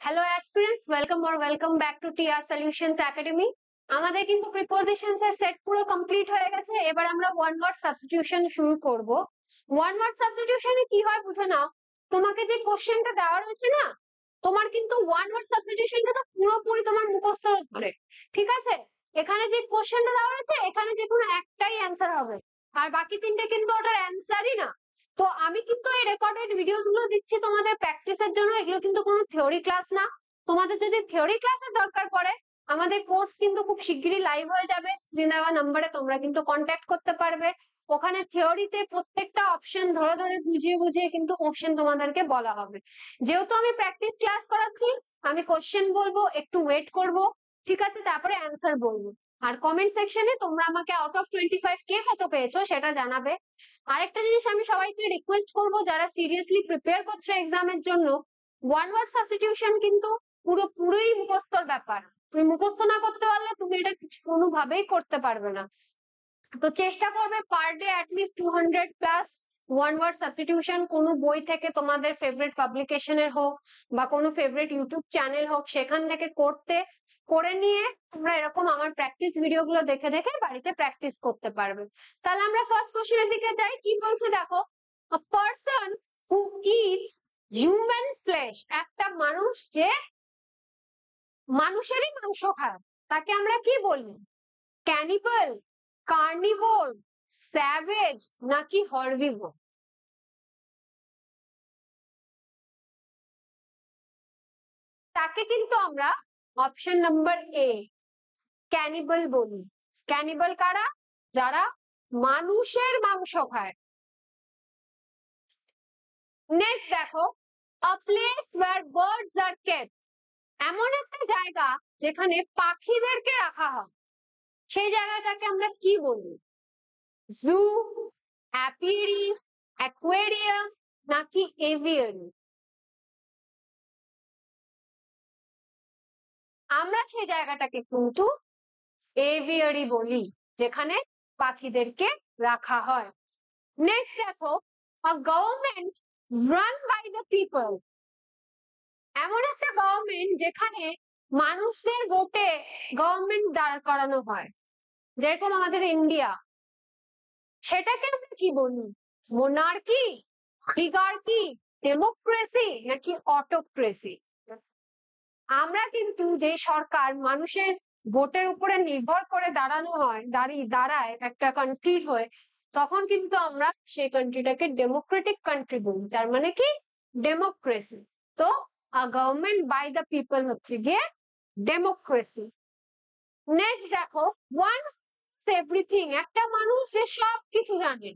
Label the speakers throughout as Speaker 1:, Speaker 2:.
Speaker 1: Hello aspirants, welcome back to TR solutions academy. আমাদের কিন্তু prepositions এর সেট পুরো কমপ্লিট হয়ে গেছে। এবার আমরা ওয়ান ওয়ার্ড সাবস্টিটিউশন শুরু করব। ওয়ান ওয়ার্ড সাবস্টিটিউশনে কি হয় বুঝে নাও। তোমাকে যে কোশ্চেনটা দেওয়া রয়েছে না, তোমার কিন্তু ওয়ান ওয়ার্ড সাবস্টিটিউশনটা তো পুরোপুরি তোমার মুখস্থর উপরে। ঠিক আছে, এখানে যে কোশ্চেনটা দেওয়া রয়েছে এখানে যে কোনো একটাই অ্যান্সার হবে, আর বাকি তিনটে কিন্তু ওটার অ্যান্সারই না। তো আমি কিন্তু এই রেকর্ডেড ভিডিওস গুলো দিচ্ছি তোমাদের প্র্যাকটিসের জন্য, এগুলো কিন্তু কোনো থিওরি ক্লাস না। তোমাদের যদি থিওরি ক্লাসের দরকার পড়ে, আমাদের কোর্স কিন্তু খুব শিগগিরই লাইভ হয়ে যাবে। স্ক্রিনে দেওয়া নাম্বারে তোমরা কিন্তু কন্ট্যাক্ট করতে পারবে। ওখানে থিওরিতে প্রত্যেকটা অপশন ধরে ধরে বুঝিয়ে বুঝিয়ে কিন্তু কোশ্চেন তোমাদেরকে বলা হবে। যেহেতু আমি প্র্যাকটিস ক্লাস করাচ্ছি, আমি কোশ্চেন বলবো, একটু ওয়েট করব, ঠিক আছে, তারপরে অ্যান্সার বলবো। আর কমেন্ট সেকশনে তোমরা আমাকে আউট অফ 25 কে কত পেয়েছো সেটা জানাবে। আরেকটা জিনিস আমি সবাইকে রিকোয়েস্ট করব, যারা সিরিয়াসলি প্রিপেয়ার করছো এক্সামের জন্য, ওয়ান ওয়ার্ড সাবস্টিটিউশন কিন্তু পুরোই মুখস্থর ব্যাপার। তুমি মুখস্থ না করতে পারলে তুমি এটা কোনোভাবেই করতে পারবে না। তো চেষ্টা করবে per day at least 200 plus one word substitution কোনো বই থেকে, তোমাদের ফেভারিট পাবলিকেশনের হোক বা কোনো ফেভারিট ইউটিউব চ্যানেল হোক, সেখান থেকে করে নিয়ে তোমরা এরকম আমার প্র্যাকটিস ভিডিও গুলো দেখে দেখে বাড়িতে প্র্যাকটিস করতে পারবে। তাহলে আমরা ফার্স্ট কোশ্চেনের দিকে যাই। কি বলছে দেখো, আ person who it's human flash, একটা মানুষ যে মানুষেরই মাংস খায়, তাকে আমরা কি বলি? ক্যানিবাল, কার্নিভোর, স্যাভেজ নাকি হার্বিভোর? তাকে কিন্তু আমরা অপশন নাম্বার এ ক্যানিবাল বলি। ক্যানিবাল কারা? যারা মানুষের মাংস খায়। নেক্সট দেখো, a place where birds are kept, এমন একটা জায়গা যেখানে পাখিদেরকে রাখা হয়, সেই জায়গাটাকে আমরা কি বলি? জু, অ্যাপিয়ারি, অ্যাকোয়ারিয়াম নাকি এভিয়ারি? আমরা সেই জায়গাটাকে কিন্তু এভিয়ারি বলি, যেখানে পাখিদেরকে রাখা হয়। নেক্সট দেখো, a government run by the people, এমন একটা গভর্নমেন্ট যেখানে মানুষদের ভোটে গভর্নমেন্ট দাঁড় করানো হয়, যেরকম আমাদের ইন্ডিয়া, সেটাকে আমরা কি বলি? মোনার্কি, অলিগার্কি, ডেমোক্রেসি নাকি অটোক্রেসি? আমরা কিন্তু যে সরকার মানুষের ভোটের উপরে নির্ভর করে দাঁড়ায় একটা কান্ট্রির হয়ে, তখন কিন্তু আমরা সেই কান্ট্রিটাকে ডেমোক্রেটিক কান্ট্রি বলি। তার মানে কি? ডেমোক্রেসি। তো গভর্নমেন্ট বাই দ্য পিপল হচ্ছে গিয়ে ডেমোক্রেসি। নেক্সট দেখো, ওয়ান এভরিথিং, একটা মানুষ যে সব কিছু জানে।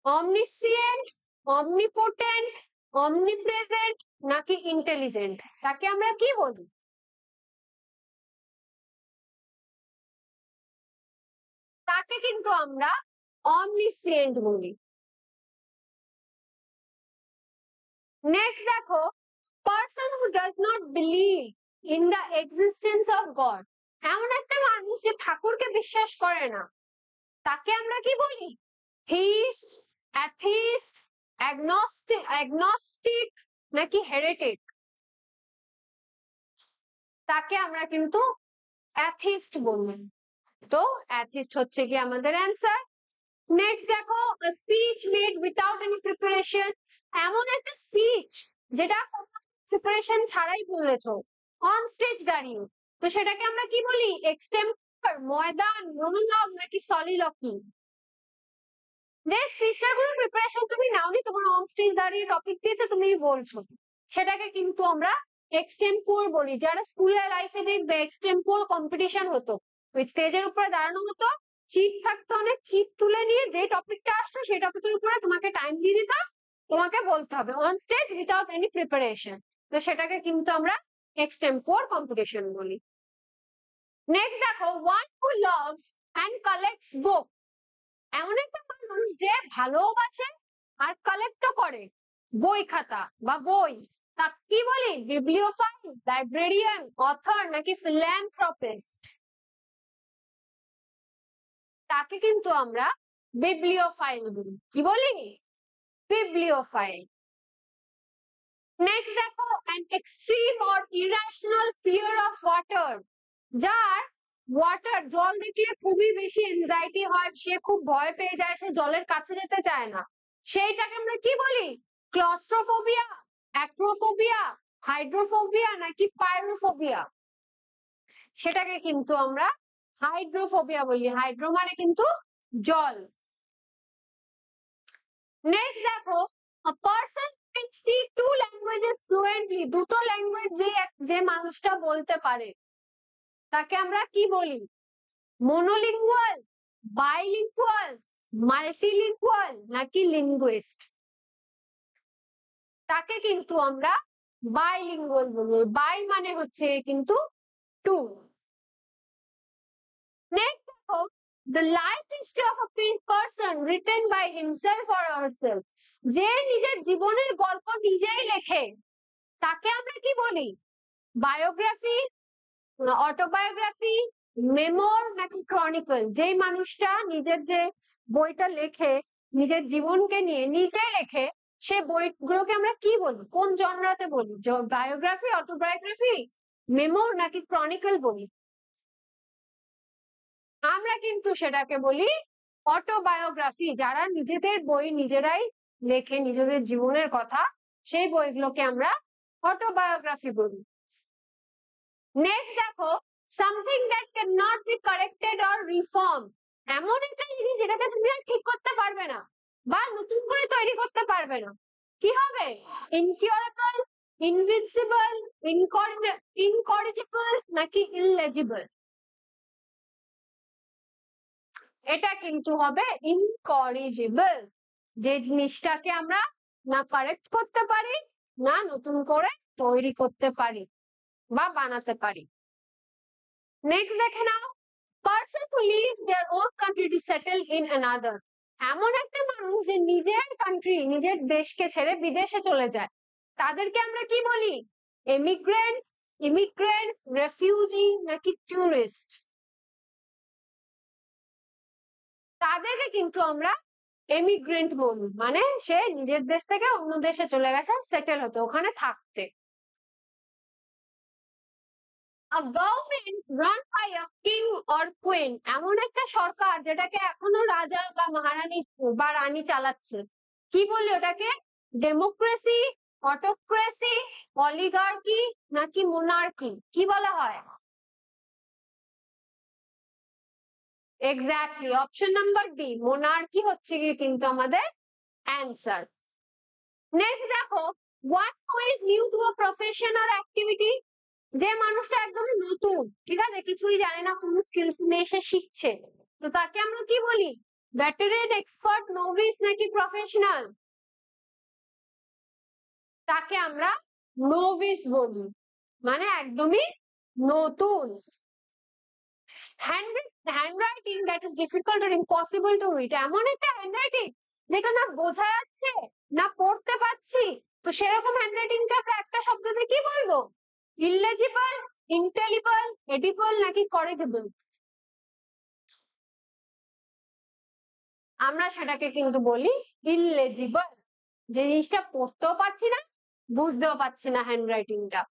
Speaker 1: অমনিসিয়েন্ট, অমনিপোটেন্ট, অমনিপ্রেজেন্ট নাকি ইন্টেলিজেন্ট, তাকে আমরা কি বলি? তাকে কিন্তু আমরা অমনিসিয়েন্ট বলি। নেক্সট দেখো, person who does not believe in the existence of god, এমন একটা মানুষ যে ঠাকুরকে বিশ্বাস করে না, তাকে আমরা কি বলি? থিস্ট, অ্যাথিস্ট, অ্যাগনস্টিক নাকি হেরেটিক? তাকে আমরা কিন্তু অ্যাথিস্ট বলি। তো অ্যাথিস্ট হচ্ছে কি আমাদের অ্যান্সার। নেক্সট দেখো, speech made without any preparation, এমন একটা স্পিচ যেটা প্রিপারেশন ছাড়াই বলেছো অন স্টেজ দাঁড়িয়ে, তো সেটাকে আমরা কি বলি? এক্সটেম্পর, ময়দান, মনোলগ নাকি সলিলকি? যে স্পিচটার কোনো প্রিপারেশন তুমি নাওনি, তোমার অন স্টেজ দাঁড়িয়ে টপিক দিয়েছে তুমি বলছো, সেটাকে কিন্তু আমরা এক্সটেম্পোর বলি। যারা স্কুলের লাইফে দেখবে এক্সটেম্পোর কম্পিটিশন হতো, ওই স্টেজের উপরে দাঁড়ানো হতো, চিট থাকতো, অনেক চিট তুলে নিয়ে যে টপিকটা আসতো সেই টপিকের উপরে তোমাকে টাইম দিয়ে দিত, তোমাকে বলতে হবে on stage without any preparation, তো সেটাকে কিন্তু আমরা এক্সটেম্পোর কম্পিটিশন বলি। নেক্সট দেখো, one who loves and collects book, এমন একটা মানুষ যে ভালোবাসে আর কালেক্টও করে বই খাতা বা বই, তা কি বলি? বিবলিওফাইল, লাইব্রেরিয়ান, অথর নাকি ফিল্যান্থ্রপিস্ট? তাকে কিন্তু আমরা বিবলিওফাইল বলি। কি বলি? বিবলিওফাইল। নেক্সট দেখো an extreme or irrational fear of water, যার ওয়াটার জল দেখলে খুবই বেশি এনজাইটি হয়, সে খুব ভয় পেয়ে যায়, সে জলের কাছে যেতে চায় না, সেইটাকে আমরা কি বলি? ক্লস্ট্রোফোবিয়া, অ্যাক্রোফোবিয়া, হাইড্রোফোবিয়া নাকি পাইরোফোবিয়া? সেটাকে কিন্তু আমরা হাইড্রোফোবিয়া বলি। হাইড্রো মানে কিন্তু জল। নেক্সট দেখো a person can speak two languages fluently, দুটো ল্যাঙ্গুয়েজ যে মানুষটা বলতে পারে তাকে আমরা কি বলি? মনোলিঙ্গুয়াল, বাইলিঙ্গুয়াল, মাল্টিলিঙ্গুয়াল নাকি লিঙ্গুইস্ট? তাকে কিন্তু আমরা বাইলিঙ্গুয়াল বলি। বাই মানে হচ্ছে কিন্তু টু। নেক্সট দেখো the life history of a person written by himself or herself, যে নিজের জীবনের গল্প নিজেই লেখে তাকে আমরা কি বলি? বায়োগ্রাফি, অটোবায়োগ্রাফি, মেমোর নাকি ক্রনিকল? যেই মানুষটা নিজের যে বইটা লেখে নিজের জীবনকে নিয়ে নিজেই লেখে, সে বইগুলোকে আমরা কি বলি? কোন জনরাতে বলি? বায়োগ্রাফি, অটোবায়োগ্রাফি, মেমোর নাকি ক্রনিকল বলি? আমরা কিন্তু সেটাকে বলি অটোবায়োগ্রাফি। যারা নিজেদের বই নিজেরাই লেখে নিজেদের জীবনের কথা, সেই বইগুলোকে আমরা অটোবায়োগ্রাফি বলি। নেক্সট দেখো something that cannot be corrected or reformed, এমন একটা জিনিস যেটাকে তুমি আর ঠিক করতে পারবে না বা নতুন করে তৈরি করতে পারবে না, কি হবে? ইনকিউরেবল, ইনভিনসিবল, ইনকরিজিবল নাকি ইললেজিবল? এটা কিন্তু হবে ইনকরিজিবল, যে জিনিসটাকে আমরা না কারেক্ট করতে পারি না নতুন করে তৈরি করতে পারি বা বানাতে পারি। নেক্সট দেখে নাও person who leaves their own country to settle in another, এমন একটা মানুষ যে নিজের কান্ট্রি নিজের দেশকে ছেড়ে বিদেশে চলে যায়, তাদেরকে আমরা কি বলি? এমিগ্রেন্ট, ইমিগ্রেন্ট, রেফিউজি নাকি টুরিস্ট? তাদেরকে কিন্তু আমরা এমিগ্রেন্ট বলি, মানে সে নিজের দেশ থেকে অন্য দেশে চলে গেছে সেটেল হতে, ওখানে থাকতে। A government run by a king or queen, এমন একটা সরকার যেটাকে এখনো রাজা বা মহারানী বা রানী চালাচ্ছে, কি বলি ওটাকে? ডেমোক্রেসি, অটোক্রেসি, অলিগার্কি নাকি মোনার্কি? কি বলা হয়? Exactly, option number D, monarchy হচ্ছে গিয়ে কিন্তু আমাদের অ্যান্সার। নেক্সট দেখো what who is new to a profession or activity, যে মানুষটা একদমই নতুন, ঠিক আছে, কিছুই জানে না, কোনো স্কিলস নিয়ে এসে শিখছে, তো তাকে আমরা কি বলি? ভেটেরান, এক্সপার্ট, নোভিস নাকি প্রফেশনাল? তাকে আমরা নোভিস বলি, মানে একদমই নতুন। Handwriting that is difficult or impossible to read, এমন একটা হ্যান্ডরাইটিং যেটা না বোঝা যাচ্ছে না পড়তে পাচ্ছি, তো সেরকম হ্যান্ডরাইটিংকে আমরা একটা শব্দতে কি বলবো? ইললেজিবল, ইন্টেলিবল, এডিবল নাকি করেক্টেবল? আমরা সেটাকে কিন্তু বলি ইললেজিবল, যে জিনিসটা পড়তেও পারছি না বুঝতেও পারছি না হ্যান্ডরাইটিংটা।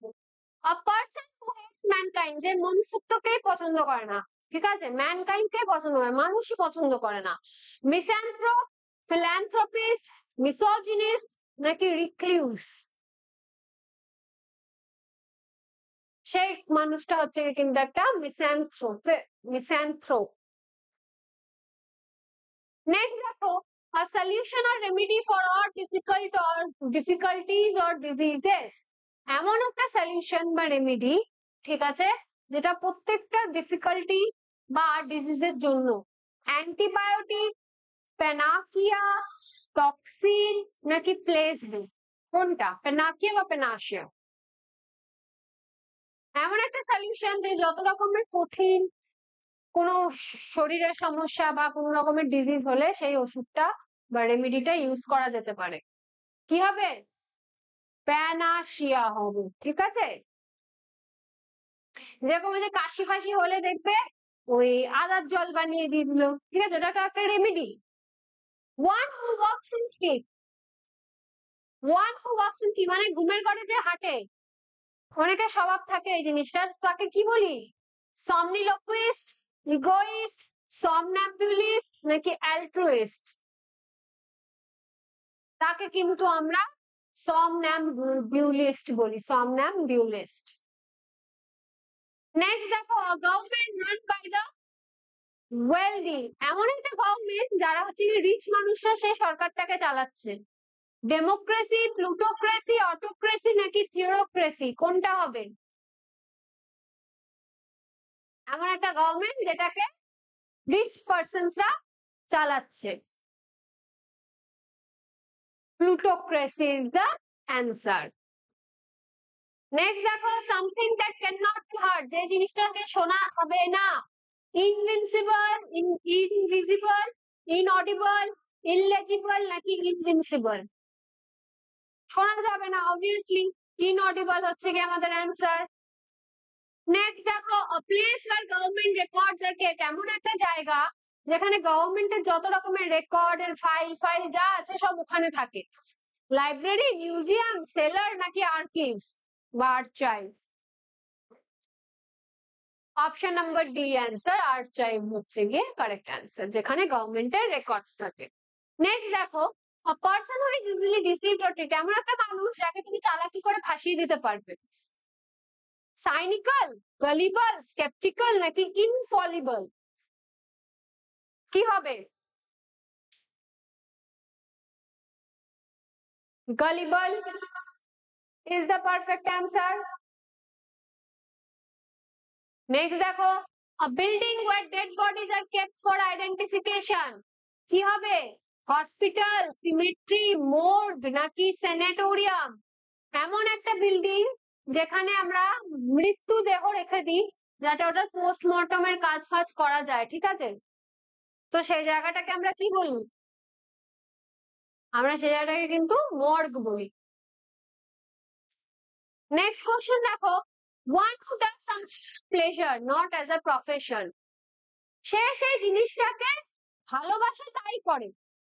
Speaker 1: a person who hates mankind, যে মনুষ্যত্বকেই পছন্দ করে না, ঠিক আছে, ম্যানকাইন্ড কে পছন্দ করে, মানুষই পছন্দ করে না। মিস্যানথ্রোপ, ফিল্যান্থ্রপিস্ট, মিসোজিনিস্ট নাকি রিক্লিউস? সেই মানুষটা হচ্ছে কিন্তু একটা মিস্যানথ্রোপ। নেক্সট দেখো a solution or remedy for all difficulties or diseases, এমন একটা সলিউশন বা রেমেডি, ঠিক আছে, যেটা প্রত্যেকটা ডিফিকাল্টি বা ডিজিজের জন্য। অ্যান্টিবায়োটিক, পেনাকিয়া, টক্সিন নাকি প্লেজবি? কোনটা, পেনাকিয়া বা পেনাশিয়া? এমন একটা সলিউশন যে যত রকমের কঠিন কোনো শরীরের সমস্যা বা কোনো রকমের ডিজিজ হলে সেই ওষুধটা বা রেমেডিটা ইউজ করা যেতে পারে, কি হবে? প্যানাশিয়া হবে, ঠিক আছে। যেরকম যে কাশি ফাশি হলে দেখবে ওই আদার জল বানিয়ে দিয়ে দিল, ঠিক আছে, ওটা একটা remedy. One who works in sleep, one who walks in কি মানে ঘুমের ঘরে যে হাঁটে, অনেকের স্বভাব থাকে এই জিনিসটা, তাকে কি বলি? somniloquist, ইগোইস্ট, somnambulist নাকি অ্যালট্রুইস্ট? তাকে কিন্তু আমরা somnambulist বলি, somnambulist। নেক্সট দেখো, government run by the wealthy, এমন একটা গভর্নমেন্ট যারা হচ্ছে রিচ মানুষরা সেই সরকারটাকে চালাচ্ছে। ডেমোক্রেসি, প্লুটোক্রেসি, অটোক্রেসি নাকি থিওরোক্রেসি, কোনটা হবে? এমন একটা গভর্নমেন্ট যেটাকে রিচ পার্সনসরা চালাচ্ছে। Plutocracy is the answer. Next দেখো, something that can not be hard, যে জিনিসটাকে শোনা হবে না। ইনভিনসিবল, ইনভিজিবল, ইনঅডিবল, ইনলেজিবল নাকি ইনভিনসিবল? শোনা যাবে না, অবভিয়াসলি ইনঅডিবল হচ্ছে কি আমাদের অ্যান্সার। নেক্সট দেখো, a place where government records are kept, এমন একটা জায়গা যেখানে গভর্নমেন্টের যত রকমের রেকর্ড এর ফাইল যা আছে সব ওখানে থাকে। লাইব্রেরি, মিউজিয়াম, সেলার নাকি আর্কিভস বা আর্চাইভ? অপশন নাম্বার ডি অ্যান্সার, আর্চাইভ হচ্ছে গিয়ে কারেক্ট অ্যান্সার, যেখানে গভর্নমেন্টের রেকর্ডস থাকে। নেক্সট দেখো, a person who is easily deceived or tricked, এমন একটা মানুষ যাকে তুমি চালাকি করে ফাঁসিয়ে দিতে পারবে। সাইনিক্যাল, গালিবল, স্কেপটিক্যাল নাকি ইনফলিবল? কি হবে? গালিবল is the perfect answer. Next দেখো, a building where dead bodies are kept for identification, কি হবে? হসপিটাল, সিমেট্রি, মর্গ নাকি স্যানাটোরিয়াম? এমন একটা বিল্ডিং যেখানে আমরা মৃত্যু দেহ রেখে দিই, যাতে ওটার পোস্টমর্টমের কাজ ফাজ করা যায়, ঠিক আছে? তো সেই জায়গাটাকে আমরা কি বলি? আমরা সেই জায়গাটাকে কিন্তু মর্গ বলি। নেক্সট কোশ্চেন দেখো, one who does some pleasure not as a profession, সে সেই জিনিসটাকে ভালোবাসে তাই করে,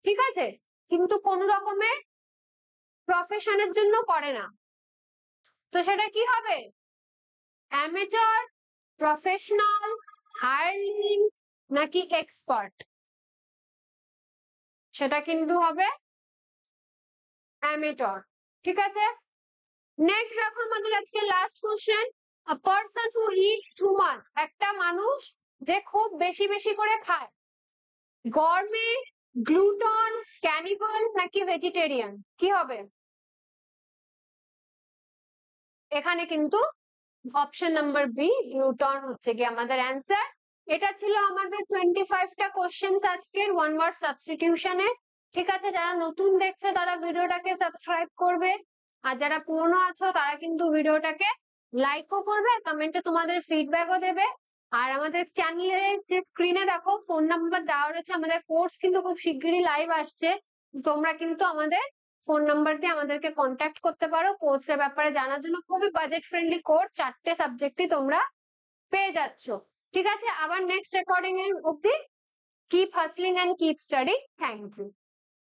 Speaker 1: ঠিক আছে, কিন্তু কোন রকমের প্রফেশনের জন্য করে না। তো সেটা কি হবে? অ্যামেচার, প্রফেশনাল, হায়ারলিং নাকি এক্সপার্ট? সেটা কিন্তু হবে অ্যামেচার, ঠিক আছে। নেক্সট দেখো আমাদের আজকে last question, a person who eats too much, একটা মানুষ যে খুব বেশি বেশি করে খায়। গরমে, গ্লুটন, ক্যানিবল নাকি ভেজিটেরিয়ান, কি হবে? এখানে কিন্তু অপশন নাম্বার বি গ্লুটন হচ্ছে কি আমাদের অ্যান্সার। এটা ছিল আমাদের 25টা কোশ্চেন্স আজকের ওয়ান ওয়ার্ড সাবস্টিটিউশনের, ঠিক আছে। যারা নতুন দেখছো তারা ভিডিওটাকে সাবস্ক্রাইব করবে, আর যারা পুরনো আছো তারা কিন্তু ভিডিওটাকে লাইকও করবে আর কমেন্টে তোমাদের ফিডব্যাকও দেবে। আর আমাদের চ্যানেলের যে স্ক্রিনে দেখো ফোন নাম্বার দেওয়া রয়েছে, আমাদের কোর্স কিন্তু খুব শিগগিরই লাইভ আসছে, তোমরা কিন্তু আমাদের ফোন নাম্বার দিয়ে আমাদেরকে কন্ট্যাক্ট করতে পারো কোর্সের ব্যাপারে জানার জন্য। খুবই বাজেট ফ্রেন্ডলি কোর্স, 4টে সাবজেক্টই তোমরা পেয়ে যাচ্ছ, ঠিক আছে। আবার নেক্সট রেকর্ডিং এর অবধি keep hustling and keep study. Thank you.